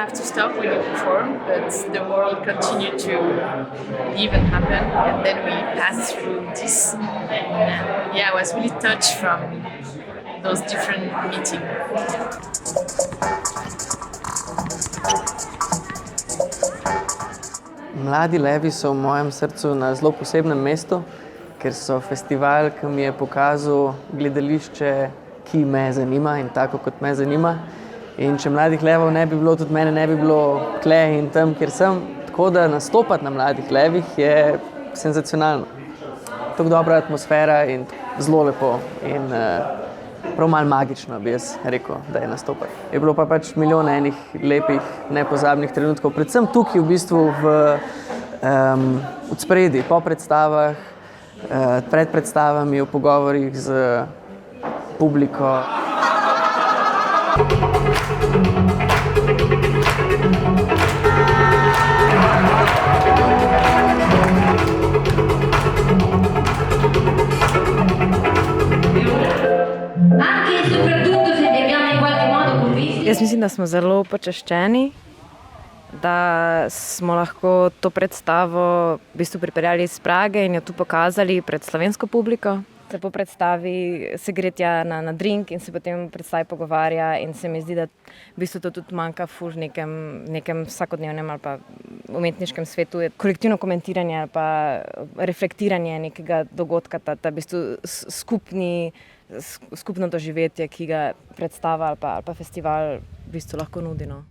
have to stop when you perform, but the world continued to live and happen, and then we passed through this. And I was really touched from those different meetings. Mladi Levi so v mojem srcu na zelo posebnem mestu, ker so festival, ki mi je pokazal gledališče, ki me zanima in tako, kot me zanima. In če Mladih Levov ne bi bilo, tudi mene ne bi bilo tle in tam, kjer sem. Tako da nastopati na Mladih Levih je senzacionalno. Tako dobra atmosfera in zelo lepo in prav malo magično bi jaz rekel, da je nastopati. Je bilo pa pač milijon enih lepih, nepozabnih trenutkov, predvsem tukaj v bistvu v odspredju, po predstavah, pred predstavami, v pogovorih z publiko. Jaz mislim, da smo zelo počaščeni, da smo lahko to predstavo v bistvu pripeljali iz Prage in jo tu pokazali pred slovensko publiko. Se po predstavi se gre tja na drink in se potem predstavi pogovarja in se mi zdi, da v bistvu to tudi manjka ful v nekem vsakodnevnem ali pa umetniškem svetu. Kolektivno komentiranje ali pa reflektiranje nekega dogodka, ta v bistvu skupno doživetje, ki ga predstava ali pa festival v bistvu lahko nudi. No.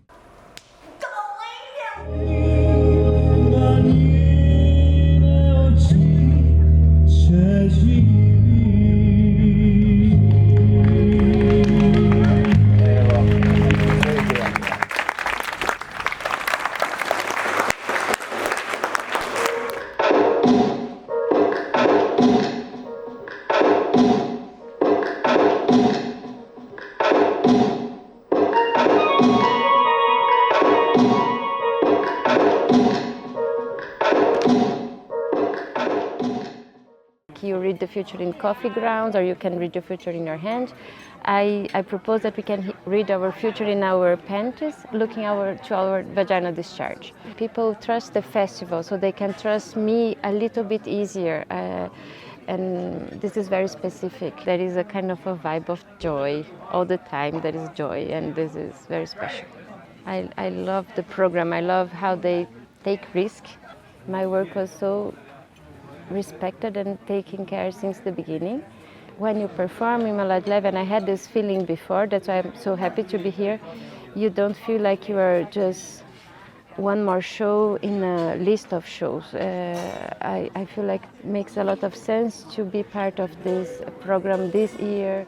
You read the future in coffee grounds, or you can read the future in your hand. I propose that we can read our future in our panties, looking to our vaginal discharge. People trust the festival, so they can trust me a little bit easier. And this is very specific. There is a kind of a vibe of joy all the time. There is joy, and this is very special. I love the program. I love how they take risk. My work was so respected and taken care since the beginning. When you perform in Mladi Levi, and I had this feeling before, that's why I'm so happy to be here, you don't feel like you are just one more show in a list of shows. I feel like it makes a lot of sense to be part of this program this year.